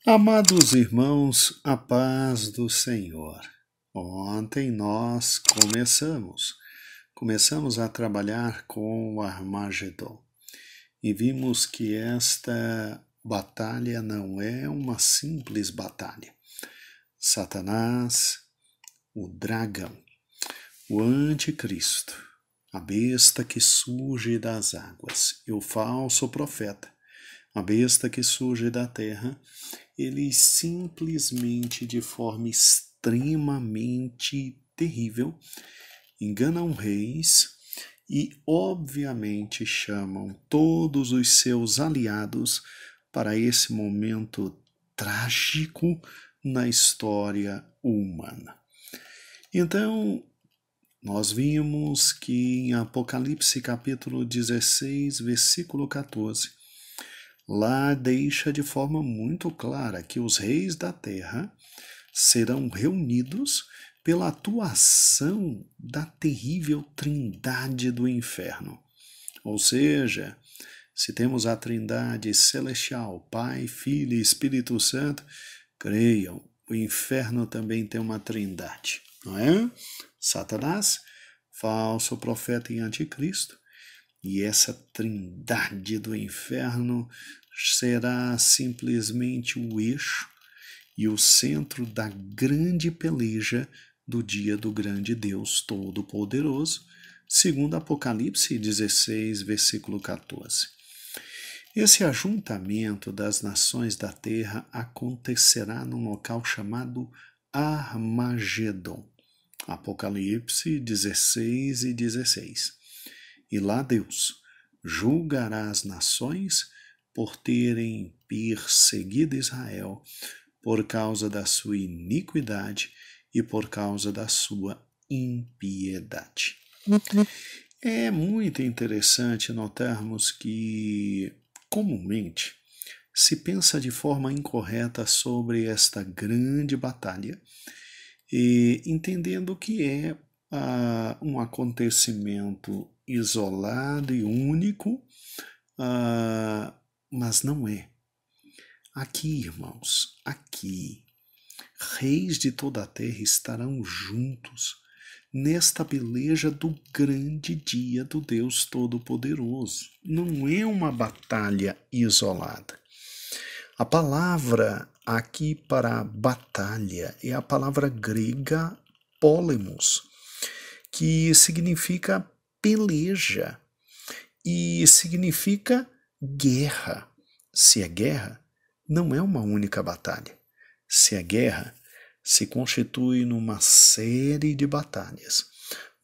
Amados irmãos, a paz do Senhor. Ontem nós começamos a trabalhar com o Armagedon e vimos que esta batalha não é uma simples batalha. Satanás, o dragão, o anticristo, a besta que surge das águas e o falso profeta, a besta que surge da terra, eles simplesmente, de forma extremamente terrível, enganam reis e, obviamente, chamam todos os seus aliados para esse momento trágico na história humana. Então, nós vimos que em Apocalipse capítulo 16, versículo 14, lá deixa de forma muito clara que os reis da terra serão reunidos pela atuação da terrível trindade do inferno. Ou seja, se temos a trindade celestial, Pai, Filho e Espírito Santo, creiam, o inferno também tem uma trindade, não é? Satanás, falso profeta e anticristo. E essa trindade do inferno será simplesmente o eixo e o centro da grande peleja do dia do grande Deus Todo-Poderoso, segundo Apocalipse 16, versículo 14. Esse ajuntamento das nações da terra acontecerá num local chamado Armagedon. Apocalipse 16 e 16. E lá Deus julgará as nações por terem perseguido Israel por causa da sua iniquidade e por causa da sua impiedade. É muito interessante notarmos que, comumente, se pensa de forma incorreta sobre esta grande batalha, entendendo que é um acontecimento isolado e único, mas não é. Aqui, irmãos, aqui, reis de toda a terra estarão juntos nesta peleja do grande dia do Deus Todo-Poderoso. Não é uma batalha isolada. A palavra aqui para batalha é a palavra grega polemos, que significa peleja e significa guerra. Se é guerra, não é uma única batalha. Se é guerra, se constitui numa série de batalhas,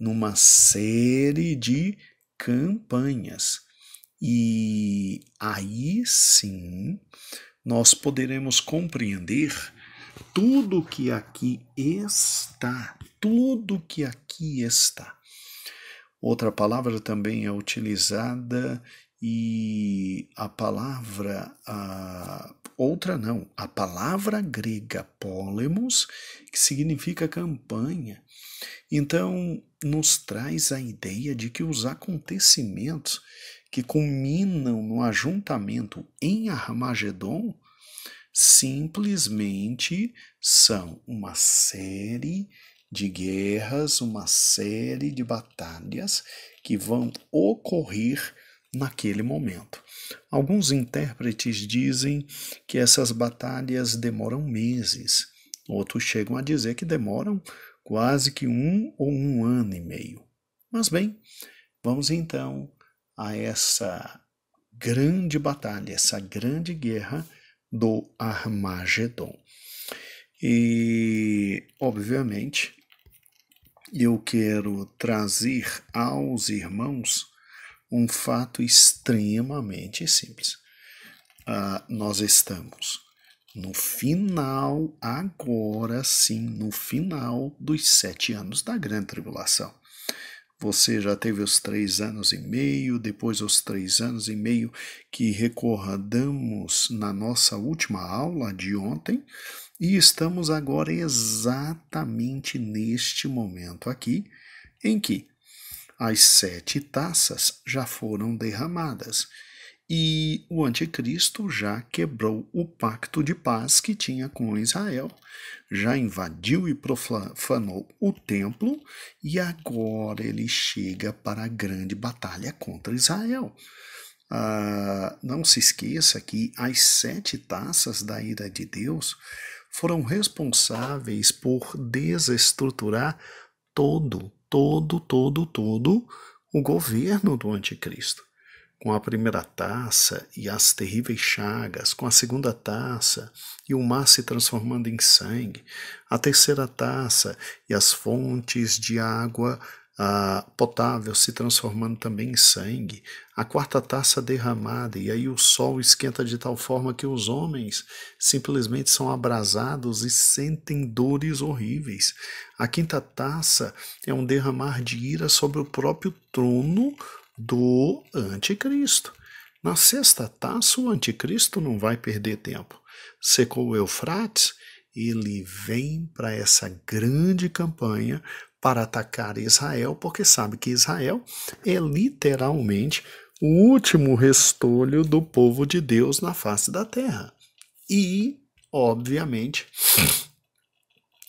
numa série de campanhas. E aí sim nós poderemos compreender tudo que aqui está, tudo que aqui está. Outra palavra também é utilizada e a palavra, a palavra grega polemos, que significa campanha, então nos traz a ideia de que os acontecimentos que culminam no ajuntamento em Armagedon simplesmente são uma série de guerras, uma série de batalhas que vão ocorrer naquele momento. Alguns intérpretes dizem que essas batalhas demoram meses, outros chegam a dizer que demoram quase que 1 ou 1 ano e meio. Mas bem, vamos então a essa grande batalha, essa grande guerra do Armagedon. E, obviamente, eu quero trazer aos irmãos um fato extremamente simples. Nós estamos no final, agora sim, no final dos 7 anos da Grande Tribulação. Você já teve os 3 anos e meio, depois os 3 anos e meio que recordamos na nossa última aula de ontem, e estamos agora exatamente neste momento aqui, em que as 7 taças já foram derramadas E o anticristo já quebrou o pacto de paz que tinha com Israel, já invadiu e profanou o templo e agora ele chega para a grande batalha contra Israel. Não se esqueça que as 7 taças da ira de Deus foram responsáveis por desestruturar todo o governo do anticristo. Com a primeira taça e as terríveis chagas, com a segunda taça e o mar se transformando em sangue, a terceira taça e as fontes de água potável se transformando também em sangue, a quarta taça derramada, e aí o sol esquenta de tal forma que os homens simplesmente são abrasados e sentem dores horríveis. A quinta taça é um derramar de ira sobre o próprio trono do anticristo. Na sexta taça, o anticristo não vai perder tempo. Secou o Eufrates, ele vem para essa grande campanha para atacar Israel, porque sabe que Israel é literalmente o último restolho do povo de Deus na face da terra. E, obviamente,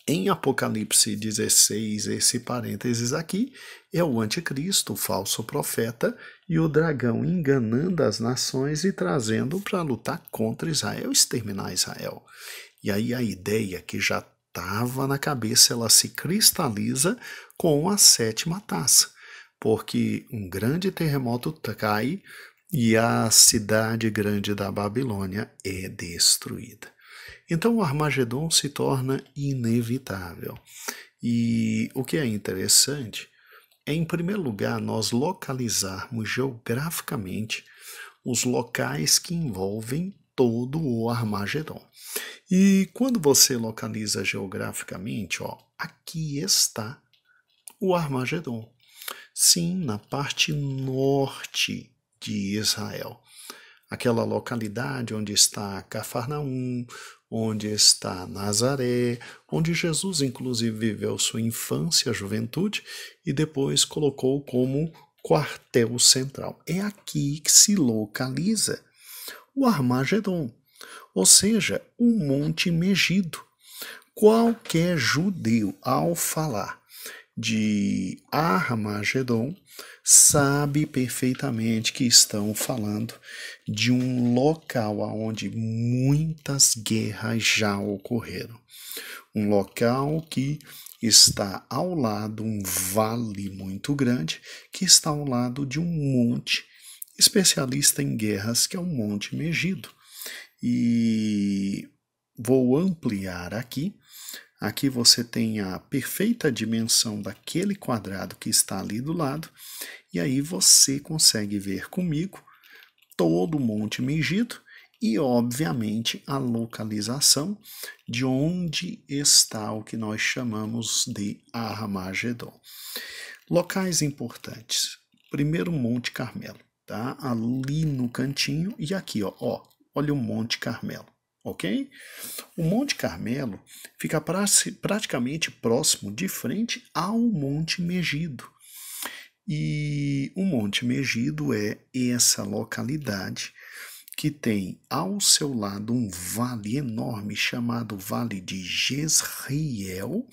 em Apocalipse 16, esse parênteses aqui, é o anticristo, o falso profeta, e o dragão enganando as nações e trazendo para lutar contra Israel, exterminar Israel. E aí a ideia que já estava na cabeça, ela se cristaliza com a 7ª taça, porque um grande terremoto cai e a cidade grande da Babilônia é destruída. Então o Armagedon se torna inevitável. E o que é interessante é, em primeiro lugar, nós localizarmos geograficamente os locais que envolvem todo o Armagedon. E quando você localiza geograficamente, aqui está o Armagedon. Sim, na parte norte de Israel. Aquela localidade onde está Cafarnaum, onde está Nazaré, onde Jesus inclusive viveu sua infância, juventude e depois colocou como quartel central. É aqui que se localiza o Armagedon, ou seja, o Monte Megido. Qualquer judeu, ao falar de Armagedon, sabe perfeitamente que estão falando de um local onde muitas guerras já ocorreram. Um local que está ao lado, um vale muito grande, que está ao lado de um monte especialista em guerras, que é o Monte Megido. E vou ampliar aqui. Aqui você tem a perfeita dimensão daquele quadrado que está ali do lado, e aí você consegue ver comigo todo o Monte Megido e, obviamente, a localização de onde está o que nós chamamos de Armagedon. Locais importantes. Primeiro, Monte Carmelo, tá? Ali no cantinho e aqui, olha o Monte Carmelo. Ok? O Monte Carmelo fica praticamente próximo, de frente ao Monte Megido. E o Monte Megido é essa localidade que tem ao seu lado um vale enorme chamado Vale de Jezreel,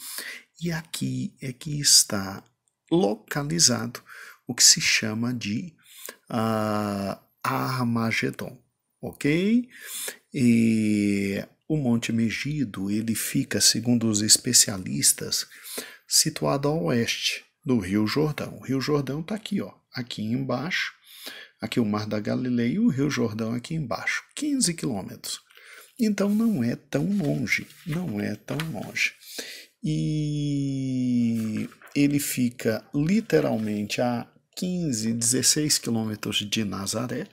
e aqui é que está localizado o que se chama de Armagedon, ok? E o Monte Megido, ele fica, segundo os especialistas, situado ao oeste do Rio Jordão. O Rio Jordão está aqui, aqui embaixo. Aqui o Mar da Galileia e o Rio Jordão aqui embaixo, 15 quilômetros. Então não é tão longe, não é tão longe. E ele fica literalmente a 15, 16 quilômetros de Nazaré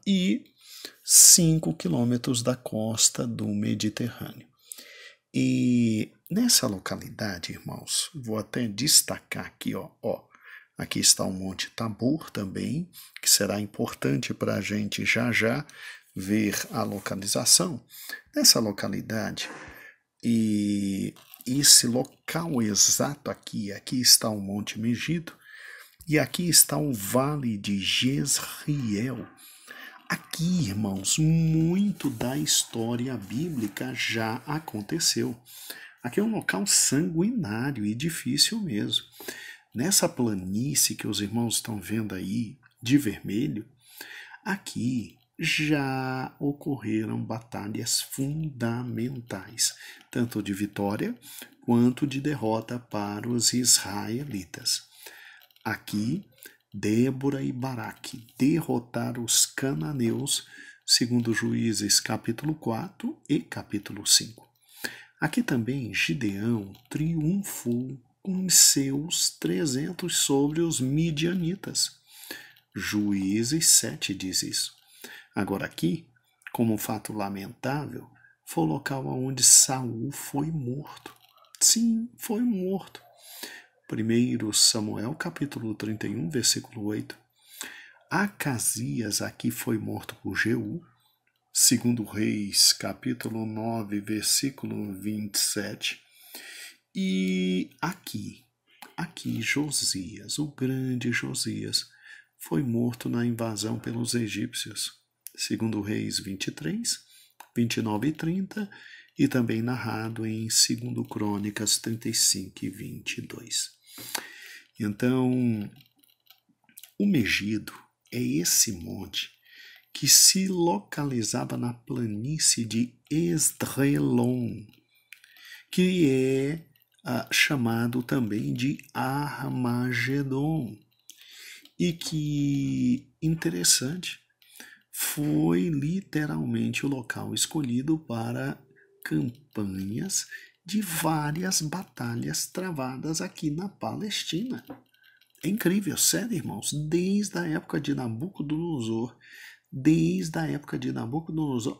e 5 quilômetros da costa do Mediterrâneo. E nessa localidade, irmãos, vou até destacar aqui, aqui está o Monte Tabor também, que será importante para a gente já ver a localização. Nessa localidade, e esse local exato aqui está o Monte Megido, E aqui está o vale de Jezreel. Aqui, irmãos, muito da história bíblica já aconteceu. Aqui é um local sanguinário e difícil mesmo. Nessa planície que os irmãos estão vendo aí, de vermelho, aqui já ocorreram batalhas fundamentais, tanto de vitória quanto de derrota para os israelitas. Aqui, Débora e Baraque derrotaram os cananeus, segundo Juízes capítulo 4 e capítulo 5. Aqui também Gideão triunfou com seus 300 sobre os midianitas. Juízes 7 diz isso. Agora aqui, como um fato lamentável, foi o local onde Saul foi morto. Sim, foi morto. 1 Samuel capítulo 31, versículo 8. Acasias aqui foi morto por Jeú. 2 Reis capítulo 9, versículo 27. E aqui Josias, o grande Josias, foi morto na invasão pelos egípcios. 2 Reis 23, 29 e 30, e também narrado em 2 Crônicas 35 e 22. Então, o Megido é esse monte que se localizava na planície de Esdrelon, que é chamado também de Armagedon. E que, interessante, foi literalmente o local escolhido para campanhas de várias batalhas travadas aqui na Palestina. É incrível, sério, irmãos, desde a época de Nabucodonosor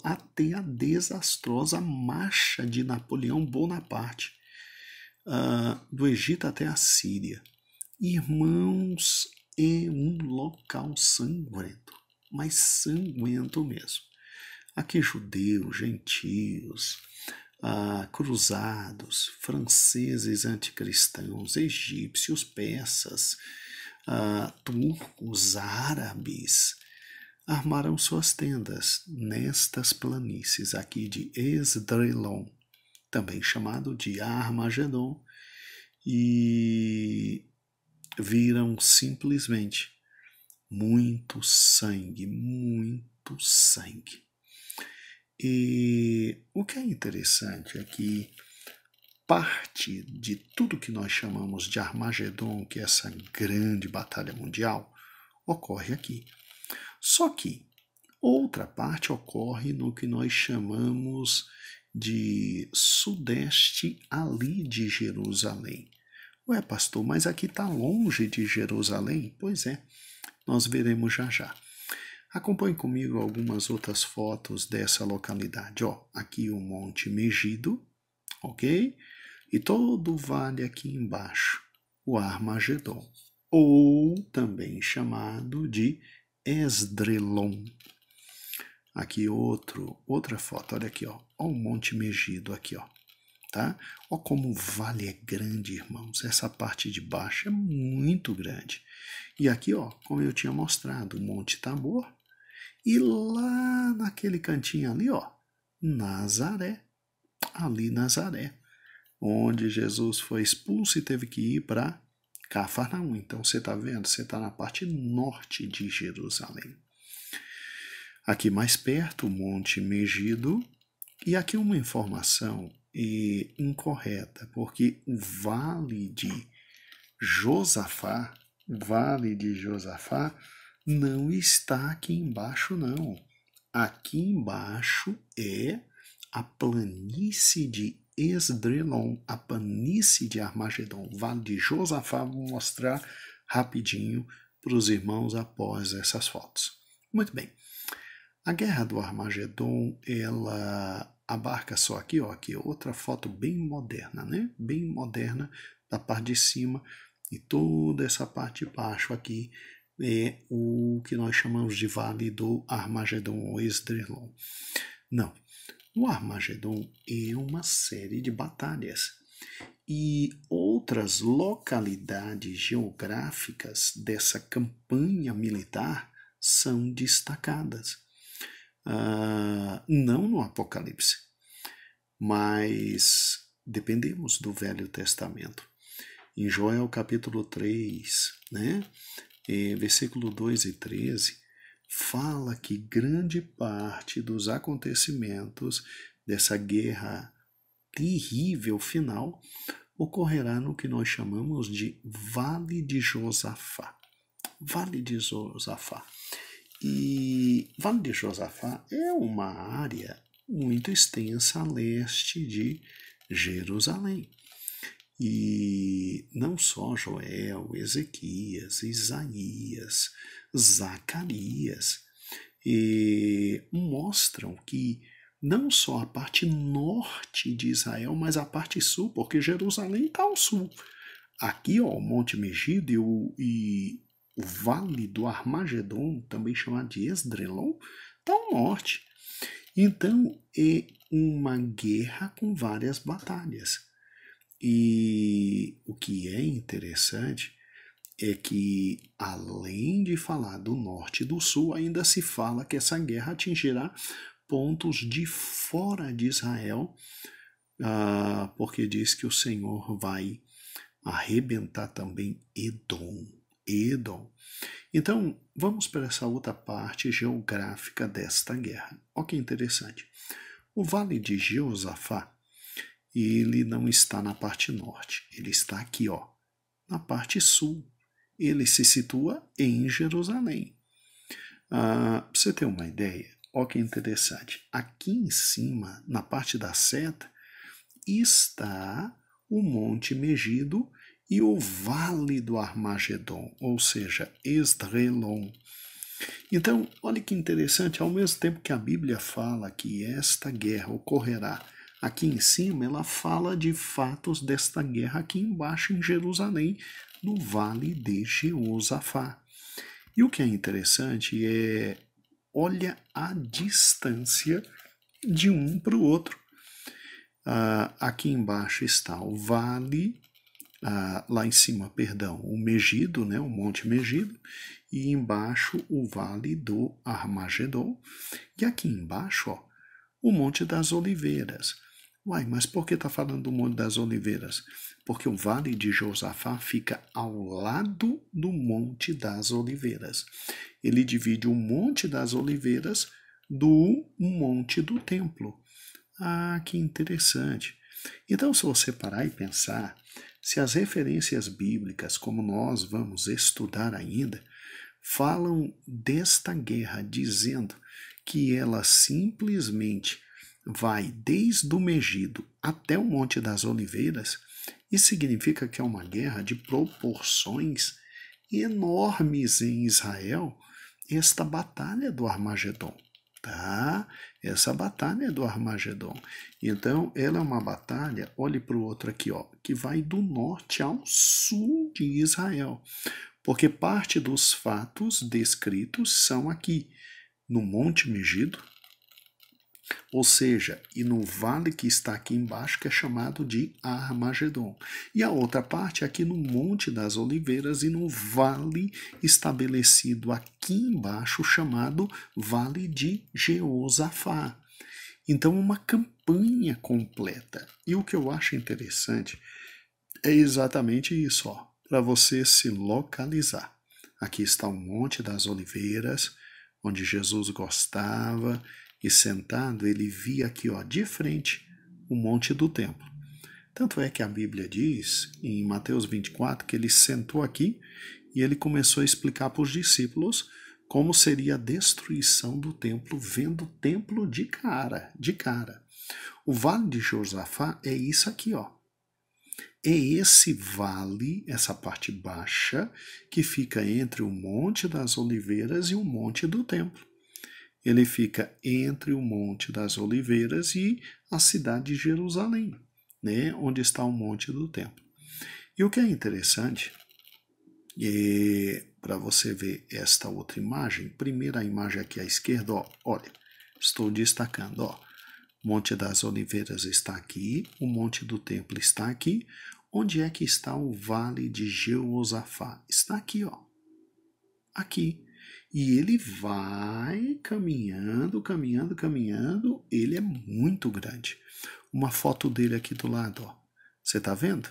até a desastrosa marcha de Napoleão Bonaparte, do Egito até a Síria. Irmãos, é um local sangrento, mas sangrento mesmo. Aqui judeus, gentios, cruzados, franceses anticristãos, egípcios, persas, turcos, árabes, armaram suas tendas nestas planícies aqui de Esdrelon, também chamado de Armagedon, e viram simplesmente muito sangue, muito sangue. E o que é interessante é que parte de tudo que nós chamamos de Armagedon, que é essa grande batalha mundial, ocorre aqui. Só que outra parte ocorre no que nós chamamos de sudeste ali de Jerusalém. Ué, pastor, mas aqui está longe de Jerusalém? Pois é, nós veremos já já. Acompanhe comigo algumas outras fotos dessa localidade. Aqui o Monte Megido, ok? E todo o vale aqui embaixo, o Armagedon, ou também chamado de Esdrelon. Aqui outra foto, olha aqui, ó o Monte Megido aqui, ó. Tá? Olha como o vale é grande, irmãos. Essa parte de baixo é muito grande. E aqui, ó, como eu tinha mostrado, o Monte Tabor. E lá naquele cantinho ali, ó, Nazaré. Ali Nazaré, onde Jesus foi expulso e teve que ir para Cafarnaum. Então você está vendo? Você está na parte norte de Jerusalém. Aqui mais perto, o Monte Megido. E aqui uma informação incorreta, porque o Vale de Josafá não está aqui embaixo, não. Aqui embaixo é a planície de Esdrelon, a planície de Armagedon. Vale de Josafá, vou mostrar rapidinho para os irmãos após essas fotos. Muito bem. A Guerra do Armagedon, ela abarca só aqui, ó, aqui outra foto bem moderna, né? Bem moderna da parte de cima, e toda essa parte de baixo aqui é o que nós chamamos de Vale do Armagedon ou Esdrelon. Não, o Armagedon é uma série de batalhas. E outras localidades geográficas dessa campanha militar são destacadas. Não no Apocalipse, mas dependemos do Velho Testamento. Em Joel capítulo 3, né, versículo 2 e 13, fala que grande parte dos acontecimentos dessa guerra terrível final ocorrerá no que nós chamamos de Vale de Josafá. Vale de Josafá. E Vale de Josafá é uma área muito extensa a leste de Jerusalém. E não só Joel, Ezequias, Isaías, Zacarias mostram que não só a parte norte de Israel, mas a parte sul, porque Jerusalém está ao sul. Aqui, ó, o Monte Megido e o Vale do Armagedon, também chamado de Esdrelon, está ao norte. Então, é uma guerra com várias batalhas. E o que é interessante é que, além de falar do norte e do sul, ainda se fala que essa guerra atingirá pontos de fora de Israel, porque diz que o Senhor vai arrebentar também Edom. Então, vamos para essa outra parte geográfica desta guerra. Olha que interessante. O Vale de Josafá, ele não está na parte norte, ele está aqui, ó, na parte sul. Ele se situa em Jerusalém. Para você ter uma ideia, olha que interessante. Aqui em cima, na parte da seta, está o Monte Megido e o Vale do Armagedon, ou seja, Esdrelon. Então, olha que interessante, ao mesmo tempo que a Bíblia fala que esta guerra ocorrerá aqui em cima, ela fala de fatos desta guerra aqui embaixo em Jerusalém, no Vale de Jeosafá. E o que é interessante é, olha a distância de um para o outro. Aqui embaixo está o vale, lá em cima, perdão, o Megido, né, o Monte Megido, e embaixo o Vale do Armagedon. E aqui embaixo, ó, o Monte das Oliveiras. Uai, mas por que está falando do Monte das Oliveiras? Porque o Vale de Josafá fica ao lado do Monte das Oliveiras. Ele divide o Monte das Oliveiras do Monte do Templo. Que interessante. Então, se você parar e pensar, se as referências bíblicas, como nós vamos estudar ainda, falam desta guerra dizendo que ela simplesmente vai desde o Megido até o Monte das Oliveiras, isso significa que é uma guerra de proporções enormes em Israel, esta batalha do Armagedon. Tá? Essa batalha do Armagedon. Então, ela é uma batalha, olhe para o outro aqui, ó, que vai do norte ao sul de Israel. Porque parte dos fatos descritos são aqui, no Monte Megido, ou seja, e no vale que está aqui embaixo, que é chamado de Armagedon. E a outra parte é aqui no Monte das Oliveiras e no vale estabelecido aqui embaixo, chamado Vale de Jeosafá. Então, uma campanha completa. E o que eu acho interessante é exatamente isso, ó, para você se localizar. Aqui está o Monte das Oliveiras, onde Jesus gostava, e sentado ele via aqui, ó, de frente o Monte do Templo. Tanto é que a Bíblia diz, em Mateus 24, que ele sentou aqui e ele começou a explicar para os discípulos como seria a destruição do templo, vendo o templo de cara. O Vale de Josafá é isso aqui, ó. É esse vale, essa parte baixa, que fica entre o Monte das Oliveiras e o Monte do Templo. Ele fica entre o Monte das Oliveiras e a cidade de Jerusalém, né, onde está o Monte do Templo. E o que é interessante, para você ver esta outra imagem, primeira imagem aqui à esquerda, ó, olha, estou destacando, ó, Monte das Oliveiras está aqui, o Monte do Templo está aqui, Onde é que está o vale de Jeosafá? Está aqui, ó. Aqui. E ele vai caminhando, caminhando, caminhando. Ele é muito grande. Uma foto dele aqui do lado, ó. Você está vendo?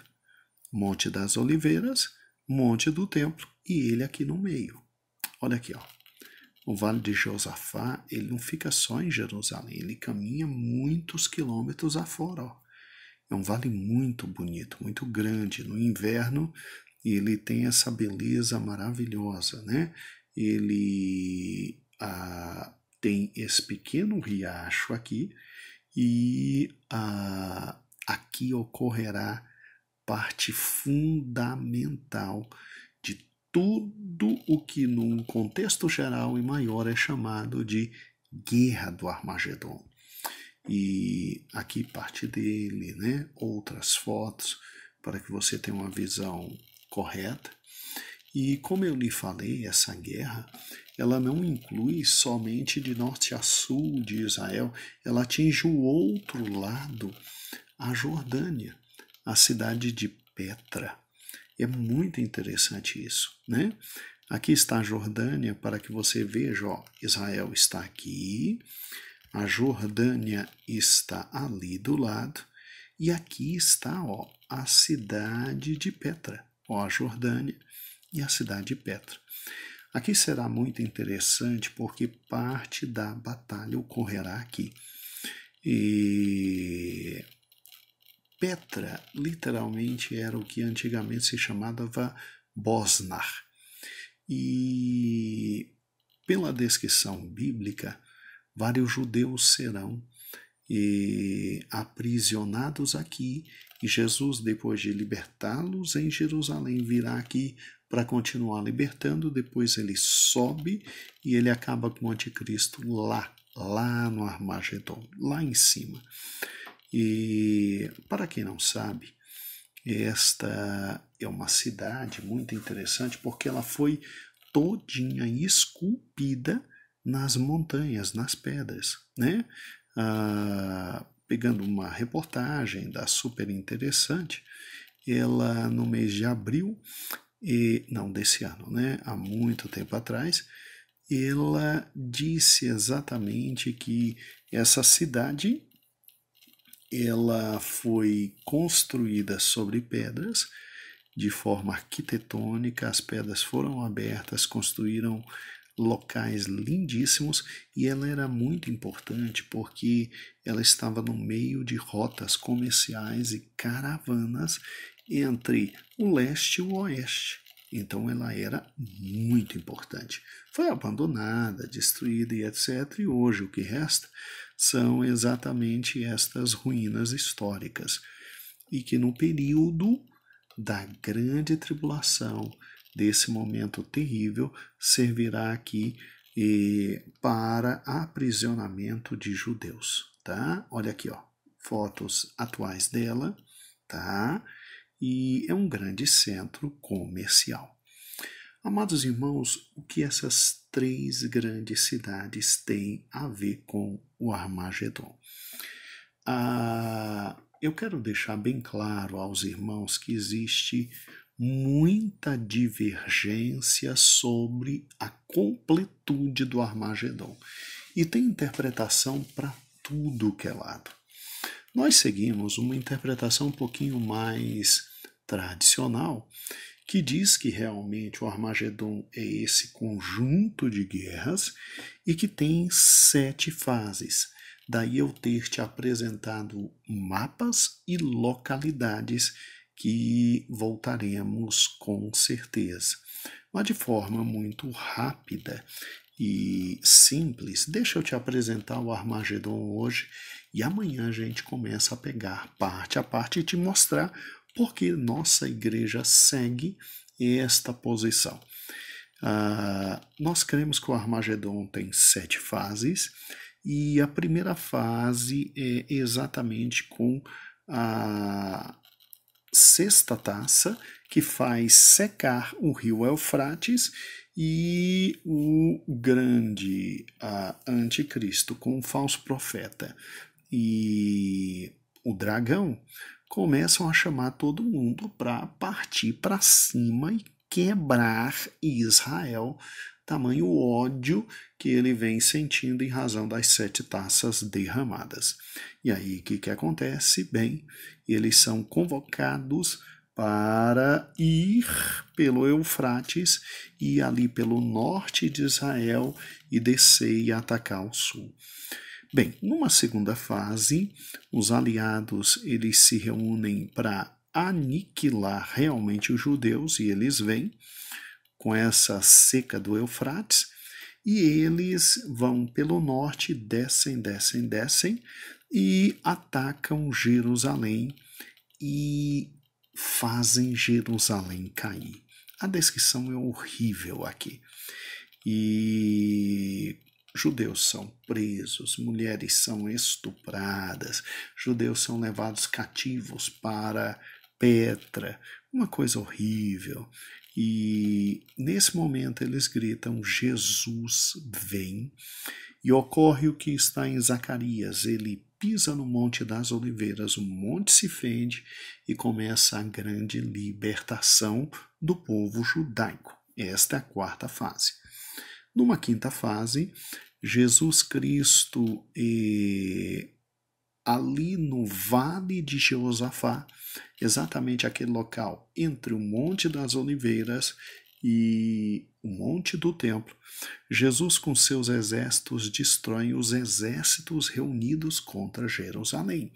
Monte das Oliveiras, Monte do Templo e ele aqui no meio. Olha aqui, ó. O Vale de Josafá, ele não fica só em Jerusalém, ele caminha muitos quilômetros afora, ó. É um vale muito bonito, muito grande. No inverno, ele tem essa beleza maravilhosa, né? Ele tem esse pequeno riacho aqui e aqui ocorrerá parte fundamental de tudo o que num contexto geral e maior é chamado de Guerra do Armagedon. E aqui parte dele, né? Outras fotos para que você tenha uma visão correta. E como eu lhe falei, essa guerra, ela não inclui somente de norte a sul de Israel, ela atinge o outro lado, a Jordânia, a cidade de Petra. É muito interessante isso, né? Aqui está a Jordânia para que você veja, ó, Israel está aqui, a Jordânia está ali do lado e aqui está, ó, a cidade de Petra, ó, a Jordânia e a cidade de Petra. Aqui será muito interessante porque parte da batalha ocorrerá aqui. E Petra literalmente era o que antigamente se chamava Bosnar. E pela descrição bíblica, vários judeus serão aprisionados aqui e Jesus, depois de libertá-los em Jerusalém, virá aqui para continuar libertando. Depois ele sobe e ele acaba com o anticristo lá no Armagedon, lá em cima. E para quem não sabe, esta é uma cidade muito interessante porque ela foi todinha esculpida nas montanhas, nas pedras, né? Pegando uma reportagem da Super Interessante, ela no mês de abril, não desse ano, né? Há muito tempo atrás, ela disse exatamente que essa cidade ela foi construída sobre pedras de forma arquitetônica, as pedras foram abertas, construíram locais lindíssimos e ela era muito importante porque ela estava no meio de rotas comerciais e caravanas entre o leste e o oeste. Então ela era muito importante. Foi abandonada, destruída e etc. E hoje o que resta são exatamente estas ruínas históricas. E que no período da grande tribulação, desse momento terrível, servirá aqui para aprisionamento de judeus, tá? Olha aqui, ó, fotos atuais dela, tá? E é um grande centro comercial. Amados irmãos, o que essas três grandes cidades têm a ver com o Armagedon? Eu quero deixar bem claro aos irmãos que existe muita divergência sobre a completude do Armagedon. E tem interpretação para tudo que é lado. Nós seguimos uma interpretação um pouquinho mais tradicional, que diz que realmente o Armagedon é esse conjunto de guerras e que tem 7 fases. Daí eu ter te apresentado mapas e localidades que voltaremos com certeza. Mas de forma muito rápida e simples, deixa eu te apresentar o Armagedon hoje e amanhã a gente começa a pegar parte a parte e te mostrar porque nossa igreja segue esta posição. Nós cremos que o Armagedon tem 7 fases e a primeira fase é exatamente com a 6ª taça, que faz secar o rio Eufrates, e o grande anticristo com o falso profeta e o dragão começam a chamar todo mundo para partir para cima e quebrar Israel, tamanho ódio que ele vem sentindo em razão das 7 taças derramadas. E aí, o que acontece? Bem, eles são convocados para ir pelo Eufrates e ali pelo norte de Israel e descer e atacar o sul. Bem, numa segunda fase, os aliados eles se reúnem para aniquilar realmente os judeus e eles vêm com essa seca do Eufrates e eles vão pelo norte, descem e atacam Jerusalém e fazem Jerusalém cair. A descrição é horrível aqui. E judeus são presos, mulheres são estupradas, judeus são levados cativos para Petra, uma coisa horrível. E nesse momento eles gritam: Jesus vem. E ocorre o que está em Zacarias, ele pisa no Monte das Oliveiras, o monte se fende e começa a grande libertação do povo judaico. Esta é a quarta fase. Numa quinta fase, Jesus Cristo, ali no Vale de Jeosafá, exatamente aquele local entre o Monte das Oliveiras e o Monte do Templo, Jesus com seus exércitos destrói os exércitos reunidos contra Jerusalém.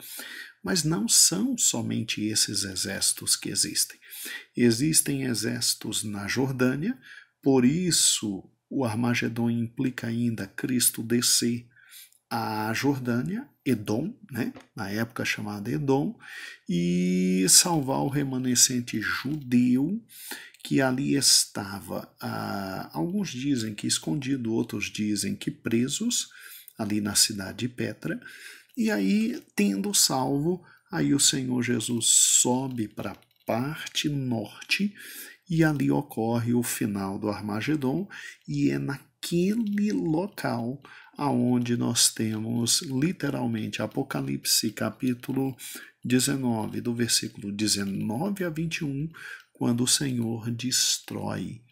Mas não são somente esses exércitos que existem. Existem exércitos na Jordânia, por isso o Armagedon implica ainda Cristo descer a Jordânia, Edom, né, na época chamada Edom, e salvar o remanescente judeu que ali estava, alguns dizem que escondido, outros dizem que presos, ali na cidade de Petra, e aí, tendo salvo, aí o Senhor Jesus sobe para a parte norte, e ali ocorre o final do Armagedon, e é naquele local aonde nós temos literalmente Apocalipse capítulo 19, do versículo 19 a 21, quando o Senhor destrói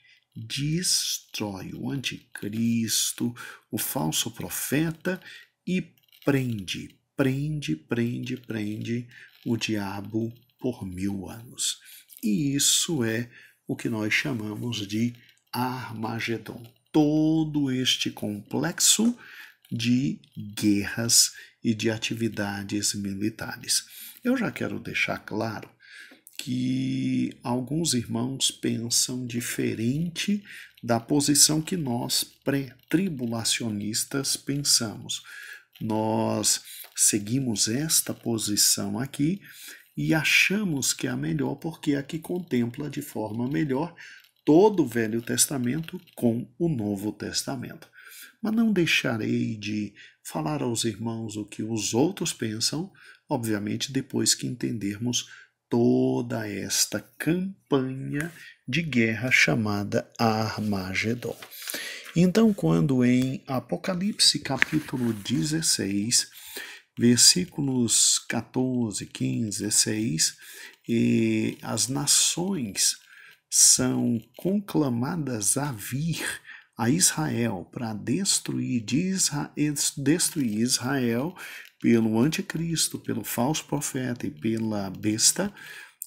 o anticristo, o falso profeta e prende o diabo por 1000 anos. E isso é o que nós chamamos de Armagedon. Todo este complexo de guerras e de atividades militares. Eu já quero deixar claro que alguns irmãos pensam diferente da posição que nós pré-tribulacionistas pensamos. Nós seguimos esta posição aqui e achamos que é a melhor porque é a que contempla de forma melhor todo o Velho Testamento com o Novo Testamento. Mas não deixarei de falar aos irmãos o que os outros pensam, obviamente depois que entendermos toda esta campanha de guerra chamada Armagedon. Então, quando em Apocalipse capítulo 16, versículos 14, 15, 16, as nações são conclamadas a vir a Israel para destruir Israel pelo anticristo, pelo falso profeta e pela besta,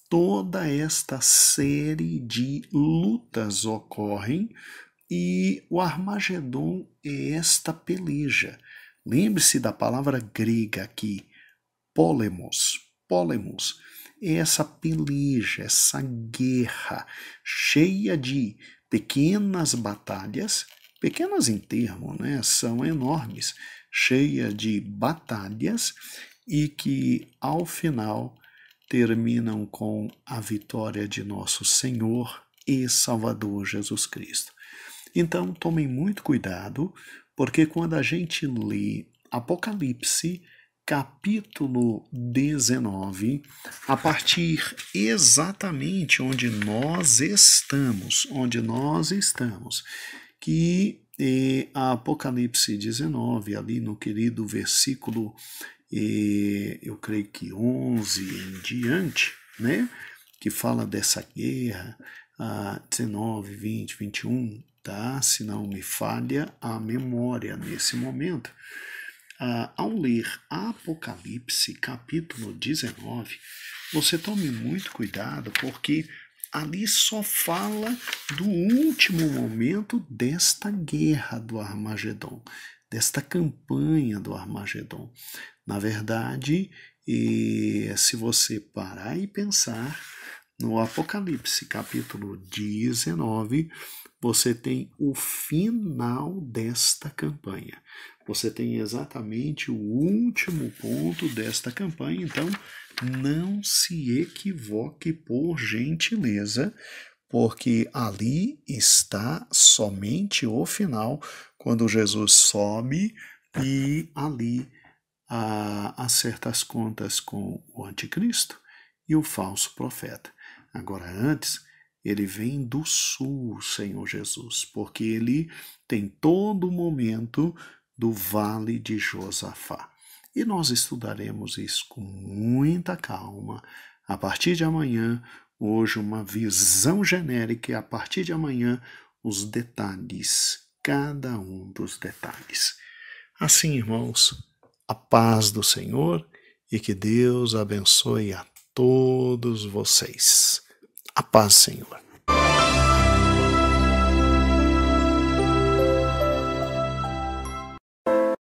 toda esta série de lutas ocorrem e o Armagedon é esta peleja. Lembre-se da palavra grega aqui, polemos, essa peleja, essa guerra cheia de pequenas batalhas, pequenas em termo, né, são enormes, cheia de batalhas e que ao final terminam com a vitória de nosso Senhor e Salvador Jesus Cristo. Então tomem muito cuidado, porque quando a gente lê Apocalipse capítulo 19, a partir exatamente onde nós estamos, que E a Apocalipse 19, ali no querido versículo, eu creio que 11 em diante, né? Que fala dessa guerra, 19, 20, 21, tá? Se não me falha a memória nesse momento. Ao ler Apocalipse capítulo 19, você tome muito cuidado, porque ali só fala do último momento desta guerra do Armagedon, desta campanha do Armagedon. Na verdade, se você parar e pensar, no Apocalipse capítulo 19, você tem o final desta campanha. Você tem exatamente o último ponto desta campanha, então não se equivoque por gentileza, porque ali está somente o final, quando Jesus sobe e ali acerta as contas com o anticristo e o falso profeta. Agora, antes, ele vem do sul, Senhor Jesus, porque ele tem todo o momento do vale de Josafá. E nós estudaremos isso com muita calma. A partir de amanhã, hoje uma visão genérica, e a partir de amanhã, os detalhes, cada um dos detalhes. Assim, irmãos, a paz do Senhor e que Deus abençoe a todos vocês. A paz, Senhor.